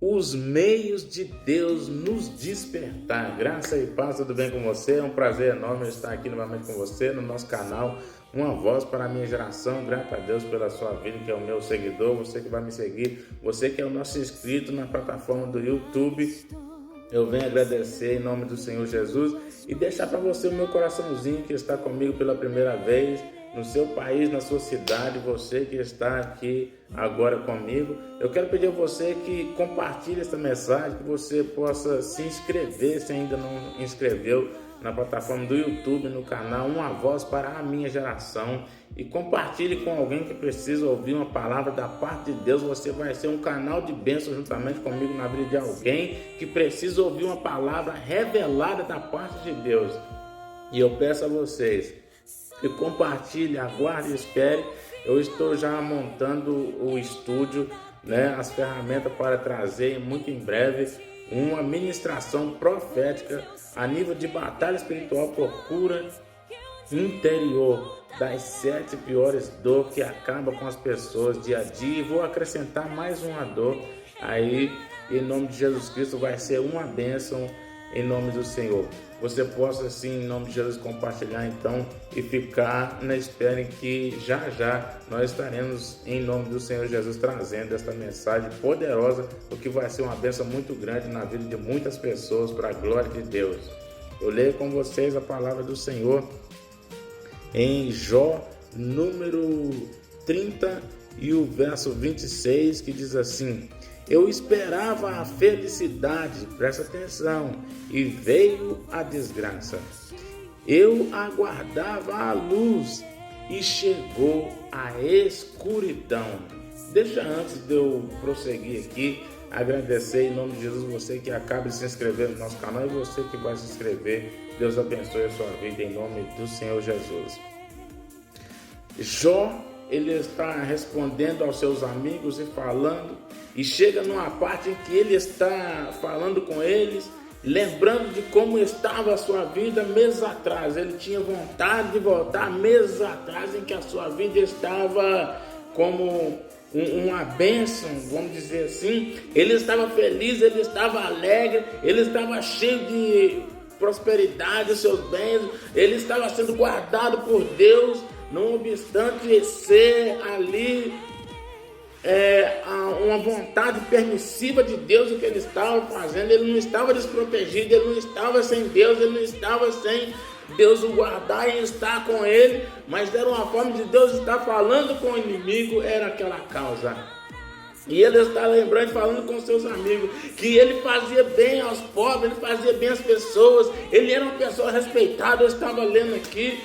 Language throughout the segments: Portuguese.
os meios de Deus nos despertar. Graça e paz, tudo bem com você? É um prazer enorme estar aqui novamente com você no nosso canal Uma Voz para a Minha Geração. Graças a Deus pela sua vida, que é o meu seguidor, você que vai me seguir, você que é o nosso inscrito na plataforma do YouTube. Eu venho agradecer em nome do Senhor Jesus e deixar para você o meu coraçãozinho que está comigo pela primeira vez no seu país, na sua cidade, você que está aqui agora comigo. Eu quero pedir a você que compartilhe essa mensagem, que você possa se inscrever, se ainda não inscreveu, na plataforma do YouTube, no canal Uma Voz para a Minha Geração, e compartilhe com alguém que precisa ouvir uma palavra da parte de Deus. Você vai ser um canal de bênção juntamente comigo na vida de alguém que precisa ouvir uma palavra revelada da parte de Deus. E eu peço a vocês que compartilhe, aguarde e espere. Eu estou já montando o estúdio, as ferramentas para trazer muito em breve uma ministração profética a nível de batalha espiritual por cura interior das 7 piores dores que acabam com as pessoas dia a dia. E vou acrescentar mais uma dor aí, em nome de Jesus Cristo. Vai ser uma bênção em nome do Senhor. Você possa assim, em nome de Jesus, compartilhar então e ficar na espera em que já nós estaremos em nome do Senhor Jesus trazendo esta mensagem poderosa, o que vai ser uma bênção muito grande na vida de muitas pessoas para a glória de Deus. Eu leio com vocês a palavra do Senhor em Jó número 30 e o verso 26, que diz assim: eu esperava a felicidade, presta atenção, e veio a desgraça. Eu aguardava a luz e chegou a escuridão. Deixa antes de eu prosseguir aqui, agradecer em nome de Jesus você que acaba de se inscrever no nosso canal e você que vai se inscrever. Deus abençoe a sua vida em nome do Senhor Jesus. Jó, ele está respondendo aos seus amigos e falando, e chega numa parte em que ele está falando com eles, lembrando de como estava a sua vida meses atrás. Ele tinha vontade de voltar meses atrás, em que a sua vida estava como uma bênção, vamos dizer assim. Ele estava feliz, ele estava alegre, ele estava cheio de prosperidade, os seus bens, ele estava sendo guardado por Deus, não obstante ser ali uma vontade permissiva de Deus o que ele estava fazendo. Ele não estava desprotegido, ele não estava sem Deus, ele não estava sem Deus o guardar e estar com ele, mas era uma forma de Deus estar falando com o inimigo, era aquela causa. E ele está lembrando, falando com seus amigos, que ele fazia bem aos pobres, ele fazia bem às pessoas, ele era uma pessoa respeitada. Eu estava lendo aqui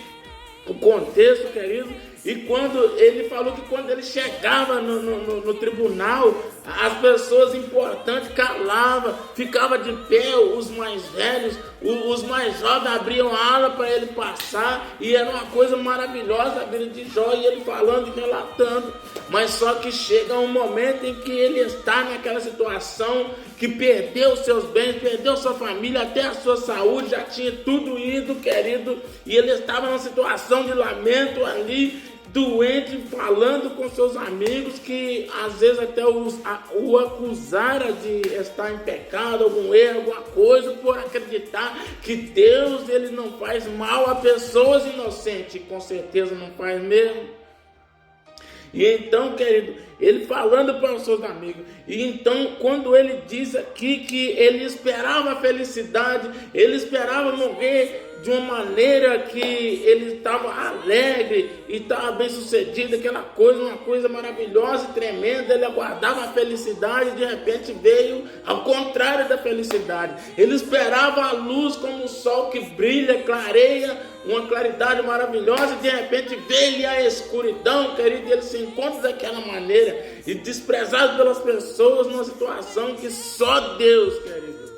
o contexto, querido, e quando ele falou que quando ele chegava no tribunal, as pessoas importantes calavam, ficavam de pé, os mais velhos, os mais jovens abriam a ala para ele passar, e era uma coisa maravilhosa a vida de Jó, e ele falando e relatando. Mas só que chega um momento em que ele está naquela situação que perdeu seus bens, perdeu sua família, até a sua saúde, já tinha tudo ido, querido, e ele estava numa situação de lamento ali, doente, falando com seus amigos, que às vezes até o acusaram de estar em pecado, algum erro, alguma coisa, por acreditar que Deus ele não faz mal a pessoas inocentes. Com certeza não faz mesmo. E então, querido, ele falando para os seus amigos, e então quando ele diz aqui que ele esperava a felicidade, ele esperava morrer de uma maneira que ele estava alegre e estava bem sucedido, aquela coisa, uma coisa maravilhosa e tremenda, ele aguardava a felicidade, e de repente veio ao contrário da felicidade. Ele esperava a luz como o sol que brilha, clareia, uma claridade maravilhosa, e de repente veio a escuridão, querido, e ele se encontra daquela maneira, e desprezado pelas pessoas, numa situação que só Deus, querido.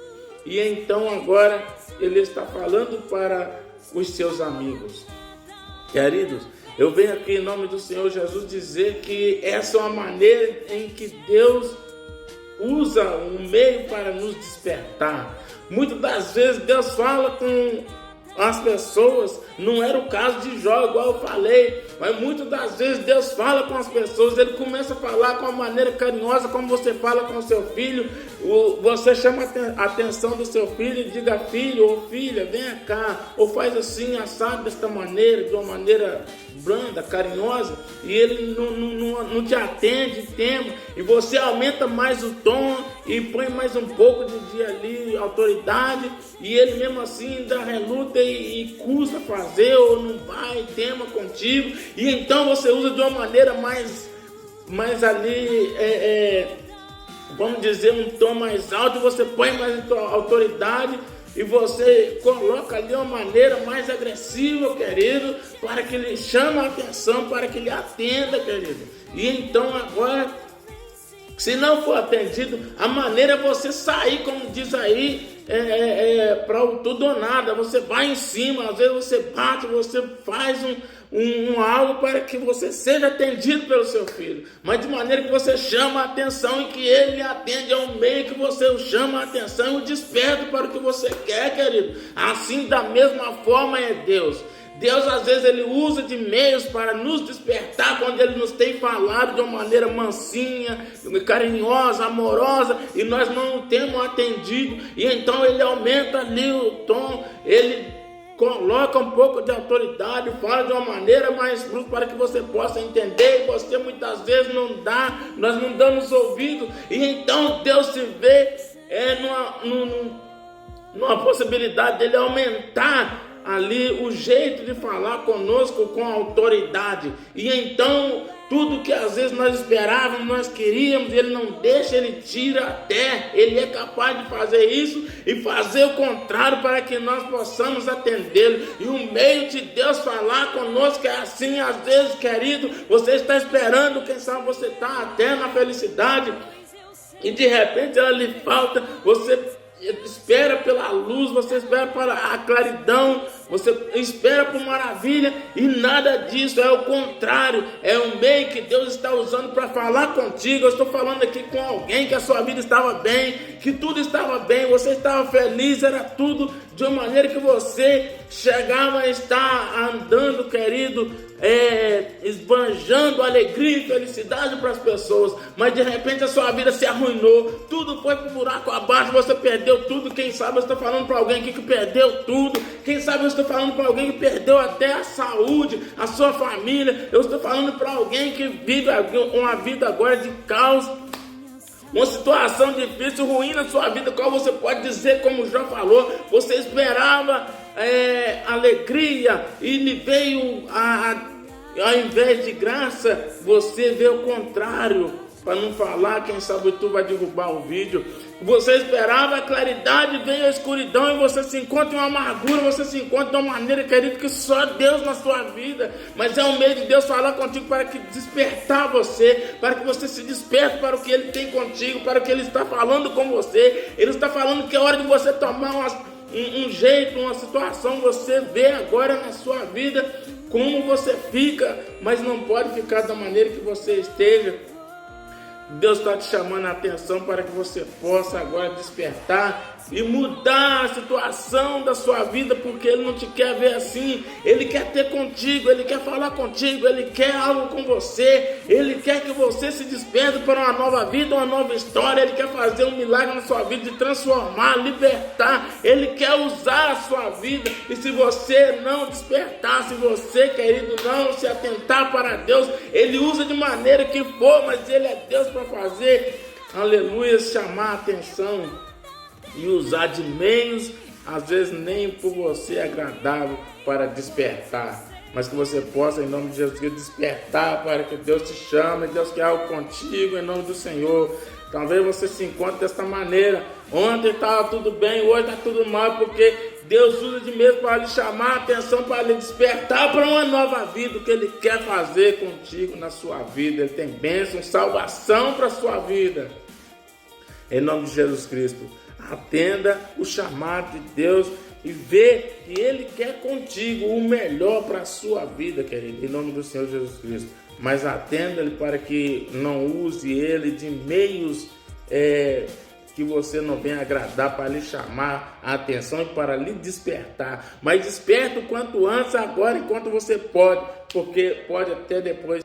E então agora ele está falando para os seus amigos. Queridos, eu venho aqui em nome do Senhor Jesus dizer que essa é uma maneira em que Deus usa um meio para nos despertar. Muitas das vezes Deus fala com as pessoas. Não era o caso de Jó, igual eu falei, mas muitas das vezes Deus fala com as pessoas, Ele começa a falar com uma maneira carinhosa, como você fala com o seu filho. Você chama a atenção do seu filho e diga: filho ou filha, venha cá, ou faz assim, assado desta maneira, de uma maneira branda, carinhosa, e ele não te atende, tema, e você aumenta mais o tom e põe mais um pouco de ali autoridade, e ele mesmo assim ainda reluta e custa fazer, ou não vai, tema contigo, e então você usa de uma maneira mais ali, vamos dizer, um tom mais alto, e você põe mais autoridade, e você coloca ali uma maneira mais agressiva, querido, para que ele chame a atenção, para que ele atenda, querido. E então agora, se não for atendido, a maneira é você sair, como diz aí, para o tudo ou nada. Você vai em cima, às vezes você bate, você faz algo para que você seja atendido pelo seu filho, mas de maneira que você chama a atenção e que ele atende ao meio que você o chama a atenção e o desperta para o que você quer, querido. Assim, da mesma forma é Deus. Deus às vezes ele usa de meios para nos despertar quando ele nos tem falado de uma maneira mansinha, carinhosa, amorosa, e nós não o temos atendido, e então ele aumenta ali o tom, ele coloca um pouco de autoridade, fala de uma maneira mais brusca para que você possa entender, e você muitas vezes nós não damos ouvido, e então Deus se vê numa possibilidade dele aumentar ali o jeito de falar conosco com autoridade. E então tudo que às vezes nós esperávamos, nós queríamos, ele não deixa, ele tira até. Ele é capaz de fazer isso e fazer o contrário para que nós possamos atendê-lo. E o meio de Deus falar conosco é assim. Às vezes, querido, você está esperando, quem sabe você está até na felicidade e de repente ela lhe falta. Você espera pela luz, você espera para a claridão, você espera por maravilha, e nada disso, é o contrário, é o meio que Deus está usando para falar contigo. Eu estou falando aqui com alguém que a sua vida estava bem, que tudo estava bem, você estava feliz, era tudo de uma maneira que você chegava a estar andando, querido, esbanjando alegria e felicidade para as pessoas, mas de repente a sua vida se arruinou, tudo foi para o buraco abaixo, você perdeu tudo. Quem sabe eu estou falando para alguém aqui que perdeu tudo, quem sabe eu estou falando para alguém que perdeu até a saúde, a sua família, eu estou falando para alguém que vive uma vida agora de caos, uma situação difícil, ruim na sua vida, qual você pode dizer, como Jó falou, você esperava alegria e lhe veio, ao invés de graça, você vê o contrário. Para não falar, quem sabe tu vai derrubar o vídeo. Você esperava a claridade, veio a escuridão, e você se encontra em uma amargura, você se encontra de uma maneira, querido, que só Deus na sua vida. Mas é o meio de Deus falar contigo para que despertar você, para que você se desperte para o que Ele tem contigo, para o que Ele está falando com você. Ele está falando que é hora de você tomar um jeito, uma situação. Você vê agora na sua vida como você fica, mas não pode ficar da maneira que você esteja. Deus está te chamando a atenção para que você possa agora despertar e mudar a situação da sua vida, porque Ele não te quer ver assim. Ele quer ter contigo, Ele quer falar contigo, Ele quer algo com você, Ele quer que você se desperte para uma nova vida, uma nova história. Ele quer fazer um milagre na sua vida, de transformar, libertar. Ele quer usar a sua vida, e se você não despertar, se você, querido, não se atentar para Deus, Ele usa de maneira que for, mas Ele é Deus para fazer, aleluia, chamar a atenção e usar de meios, às vezes nem por você é agradável, para despertar, mas que você possa, em nome de Jesus, despertar para que Deus te chame. Deus quer algo contigo, em nome do Senhor. Talvez você se encontre desta maneira. Ontem estava tudo bem, hoje está tudo mal, porque Deus usa de mesmo para lhe chamar a atenção, para lhe despertar para uma nova vida, o que Ele quer fazer contigo na sua vida. Ele tem bênção, salvação para a sua vida. Em nome de Jesus Cristo, atenda o chamado de Deus e vê que Ele quer contigo o melhor para a sua vida, querido, em nome do Senhor Jesus Cristo. Mas atenda-Ele para que não use Ele de meios que você não venha agradar, para lhe chamar a atenção e para lhe despertar. Mas desperta o quanto antes, agora, enquanto você pode, porque pode até depois